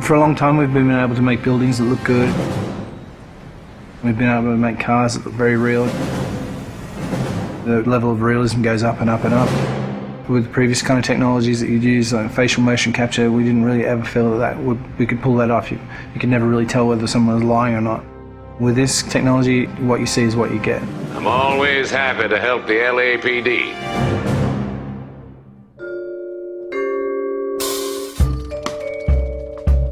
For a long time we've been able to make buildings that look good. We've been able to make cars that look very real. The level of realism goes up and up and up. With previous kind of technologies that you'd use, like facial motion capture, we didn't really ever feel that we could pull that off. You could never really tell whether someone was lying or not. With this technology, what you see is what you get. I'm always happy to help the LAPD.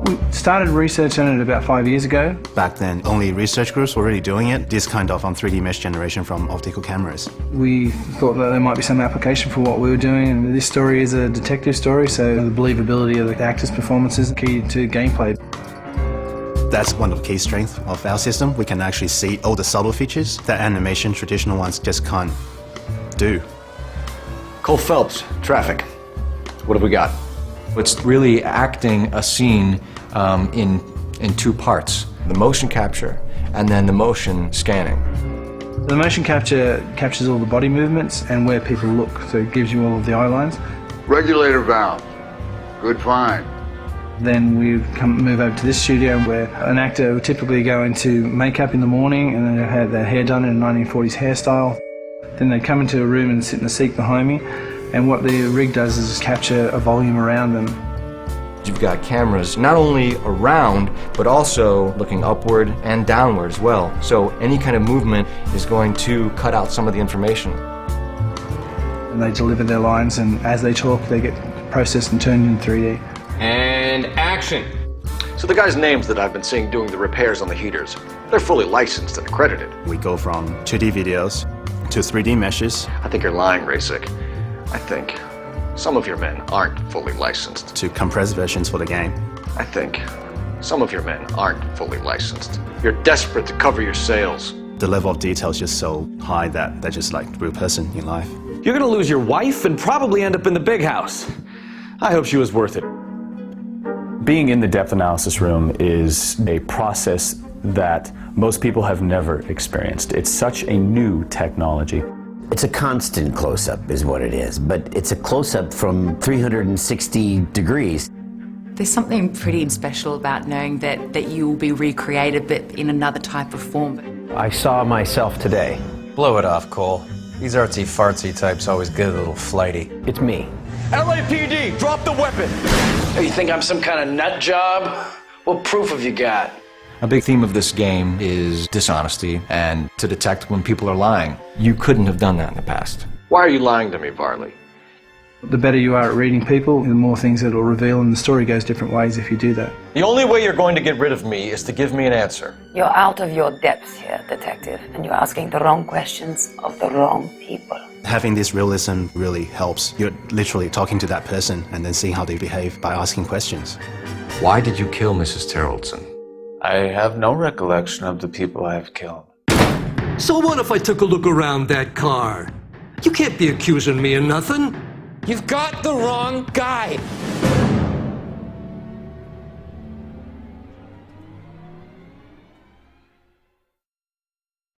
We started research on it about 5 years ago. Back then, only research groups were already doing it, this kind of 3D mesh generation from optical cameras. We thought that there might be some application for what we were doing, and this story is a detective story, so the believability of the actors' performances is key to gameplay. That's one of the key strengths of our system. We can actually see all the subtle features that animation traditional ones just can't do. Cole Phelps, traffic. What have we got? It's really acting a scene in two parts. The motion capture and then the motion scanning. The motion capture captures all the body movements and where people look, so it gives you all of the eye lines. Regulator valve. Good find. Then we move over to this studio where an actor would typically go into makeup in the morning and then they'd have their hair done in a 1940s hairstyle. Then they'd come into a room and sit in a seat behind me, and what the rig does is capture a volume around them. You've got cameras not only around, but also looking upward and downward as well. So any kind of movement is going to cut out some of the information. And they deliver their lines, and as they talk, they get processed and turned in 3D. And action. So the guys' names that I've been seeing doing the repairs on the heaters, they're fully licensed and accredited. We go from 2D videos to 3D meshes. I think you're lying, Rasik. I think some of your men aren't fully licensed. To compressed versions for the game. I think some of your men aren't fully licensed. You're desperate to cover your sales. The level of detail is just so high that they're just like a real person in life. You're gonna lose your wife and probably end up in the big house. I hope she was worth it. Being in the depth analysis room is a process that most people have never experienced. It's such a new technology. It's a constant close-up is what it is, but it's a close-up from 360 degrees. There's something pretty special about knowing that you will be recreated but in another type of form. I saw myself today. Blow it off, Cole. These artsy-fartsy types always get a little flighty. It's me. LAPD, drop the weapon! Hey, you think I'm some kind of nut job? What proof have you got? A big theme of this game is dishonesty and to detect when people are lying. You couldn't have done that in the past. Why are you lying to me, Varley? The better you are at reading people, the more things it'll reveal, and the story goes different ways if you do that. The only way you're going to get rid of me is to give me an answer. You're out of your depth here, detective, and you're asking the wrong questions of the wrong people. Having this realism really helps. You're literally talking to that person and then seeing how they behave by asking questions. Why did you kill Mrs. Terrellson? I have no recollection of the people I have killed. So what if I took a look around that car? You can't be accusing me of nothing. You've got the wrong guy.